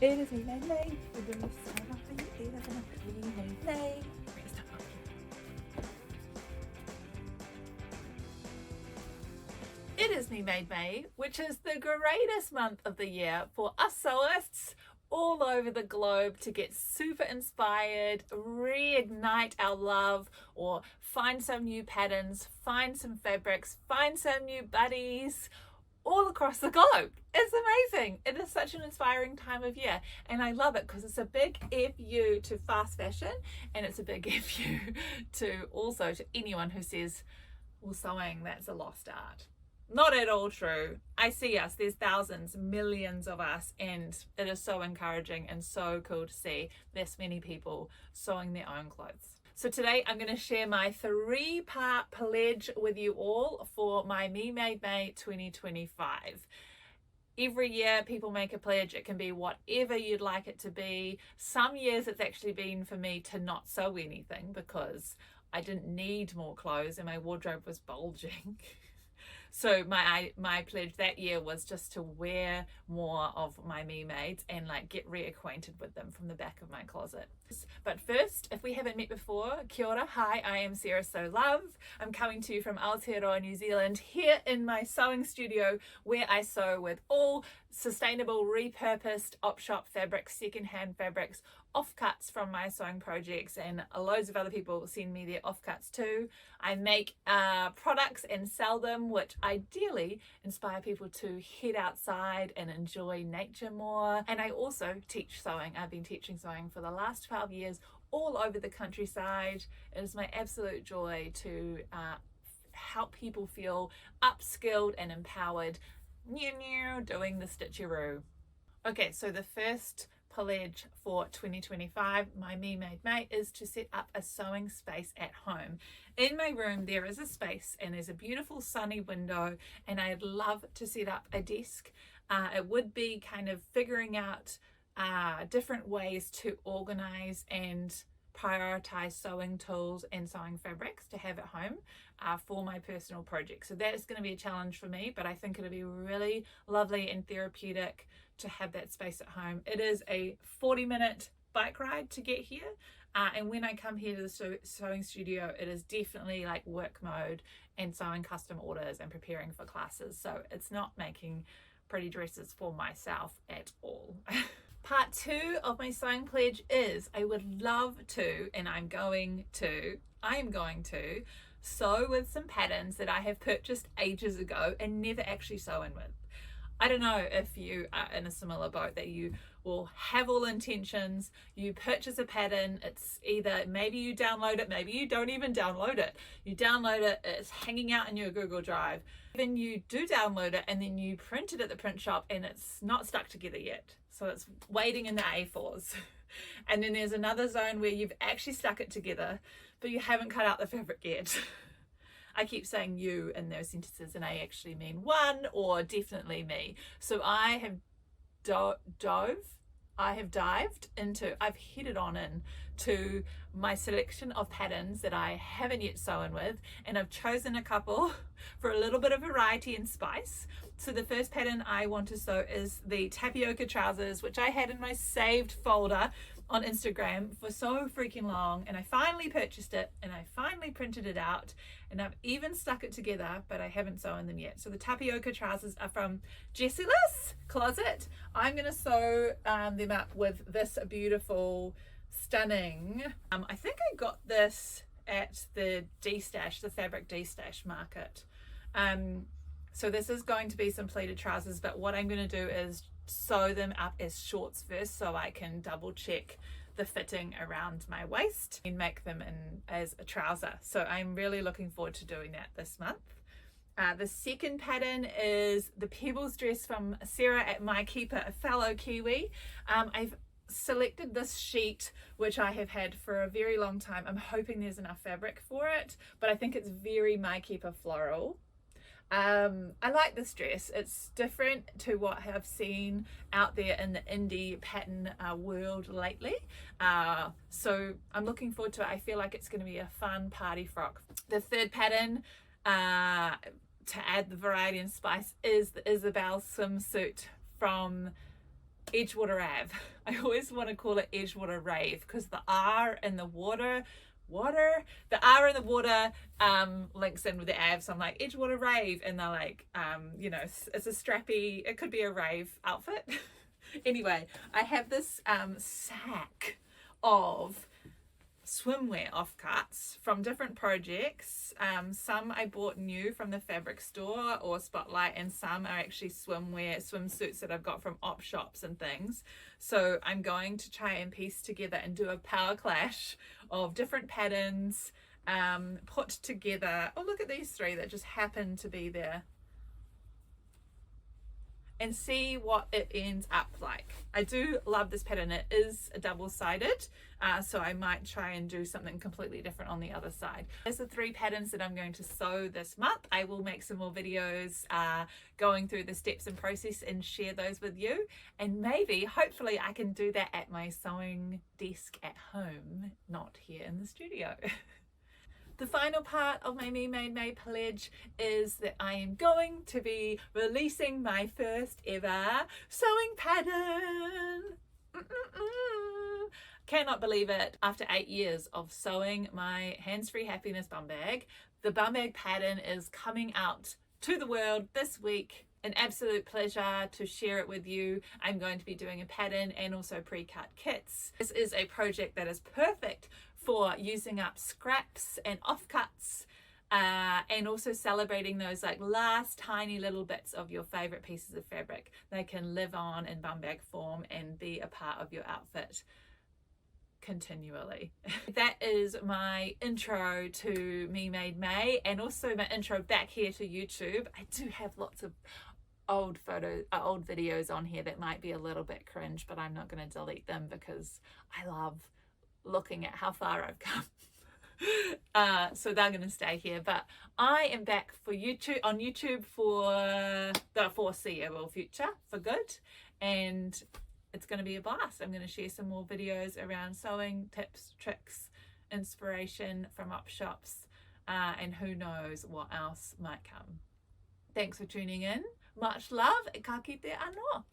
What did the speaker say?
It is MeMadeMay for the summer. It is MeMadeMay. It is MeMadeMay, which is the greatest month of the year for us sewists all over the globe to get super inspired, reignite our love, or find some new patterns, find some fabrics, find some new buddies all across the globe. It's amazing. It is such an inspiring time of year, and I love it because it's a big FU to fast fashion, and it's a big FU to also to anyone who says, well, sewing, that's a lost art. Not at all true. I see us, there's thousands, millions of us, and it is so encouraging and so cool to see this many people sewing their own clothes. So today I'm going to share my 3-part pledge with you all for my MeMadeMay 2025. Every year people make a pledge. It can be whatever you'd like it to be. Some years it's actually been for me to not sew anything because I didn't need more clothes and my wardrobe was bulging. So my pledge that year was just to wear more of my MeMades and like get reacquainted with them from the back of my closet. But first, if we haven't met before, kia ora, hi, I am Sarah So Love. I'm coming to you from Aotearoa, New Zealand, here in my sewing studio where I sew with all sustainable, repurposed op-shop fabrics, secondhand fabrics, offcuts from my sewing projects, and loads of other people send me their offcuts too. I make products and sell them, which ideally inspire people to head outside and enjoy nature more. And I also teach sewing. I've been teaching sewing for the last 12 years all over the countryside. It is my absolute joy to help people feel upskilled and empowered doing the stitcheroo. Okay, so the first pledge for 2025, my MeMadeMay, is to set up a sewing space at home. In my room there is a space and there's a beautiful sunny window, and I'd love to set up a desk. It would be kind of figuring out different ways to organize and prioritize sewing tools and sewing fabrics to have at home for my personal projects. So that is going to be a challenge for me, but I think it'll be really lovely and therapeutic to have that space at home. It is a 40-minute bike ride to get here, and when I come here to the sewing studio, it is definitely like work mode and sewing custom orders and preparing for classes. So it's not making pretty dresses for myself at all. Part 2 of my sewing pledge is I would love to, and I am going to sew with some patterns that I have purchased ages ago and never actually sew in with. I don't know if you are in a similar boat, that you will have all intentions, you purchase a pattern, it's either maybe you download it, maybe you don't even download it. You download it, it's hanging out in your Google Drive. Even you do download it and then you print it at the print shop and it's not stuck together yet. So it's waiting in the A4s. And then there's another zone where you've actually stuck it together, but you haven't cut out the fabric yet. I keep saying you in those sentences and I actually mean one or definitely me. So I have I've headed on in to my selection of patterns that I haven't yet sewn with, and I've chosen a couple for a little bit of variety and spice. So the first pattern I want to sew is the tapioca trousers, which I had in my saved folder on Instagram for so freaking long, and I finally purchased it and I finally printed it out and I've even stuck it together, but I haven't sewn them yet. So the tapioca trousers are from Jessica's Closet. I'm going to sew them up with this beautiful, stunning, I think I got this at the D-Stash, the fabric D-Stash market. So this is going to be some pleated trousers, but what I'm going to do is sew them up as shorts first so I can double check the fitting around my waist and make them in as a trouser. So I'm really looking forward to doing that this month. The second pattern is the Pebbles dress from Sarah at My Keeper, a fellow Kiwi. I've selected this sheet, which I have had for a very long time. I'm hoping there's enough fabric for it, but I think it's very My Keeper floral. I like this dress. It's different to what I've seen out there in the indie pattern world lately. So I'm looking forward to it. I feel like it's going to be a fun party frock. The third pattern to add the variety and spice is the Isabel swimsuit from Edgewater Ave. I always want to call it Edgewater Rave because the R in the water, the R in the water links in with the Ave. So I'm like, Edgewater Rave. And they're like, you know, it's a strappy, it could be a rave outfit. Anyway, I have this sack of swimwear offcuts from different projects. Some I bought new from the fabric store or Spotlight, and some are actually swimsuits that I've got from op shops and things. So I'm going to try and piece together and do a power clash of different patterns put together. Oh, look at these three that just happen to be there, and see what it ends up like. I do love this pattern. It is double-sided, so I might try and do something completely different on the other side. There's the 3 patterns that I'm going to sew this month. I will make some more videos going through the steps and process and share those with you, and maybe hopefully I can do that at my sewing desk at home, not here in the studio. The final part of my MeMadeMay pledge is that I am going to be releasing my first ever sewing pattern. Cannot believe it. After 8 years of sewing my hands-free happiness bum bag, the bum bag pattern is coming out to the world this week. An absolute pleasure to share it with you. I'm going to be doing a pattern and also pre-cut kits. This is a project that is perfect for using up scraps and offcuts, and also celebrating those like last tiny little bits of your favorite pieces of fabric. They can live on in bum bag form and be a part of your outfit continually. That is my intro to MeMadeMay, and also my intro back here to YouTube. I do have lots of old videos on here that might be a little bit cringe, but I'm not going to delete them because I love looking at how far I've come. So they're going to stay here, but I am back for YouTube for the foreseeable future for good, and it's going to be a blast. I'm going to share some more videos around sewing tips, tricks, inspiration from op shops, and who knows what else might come. Thanks for tuning in. Much love. Ka kite anō.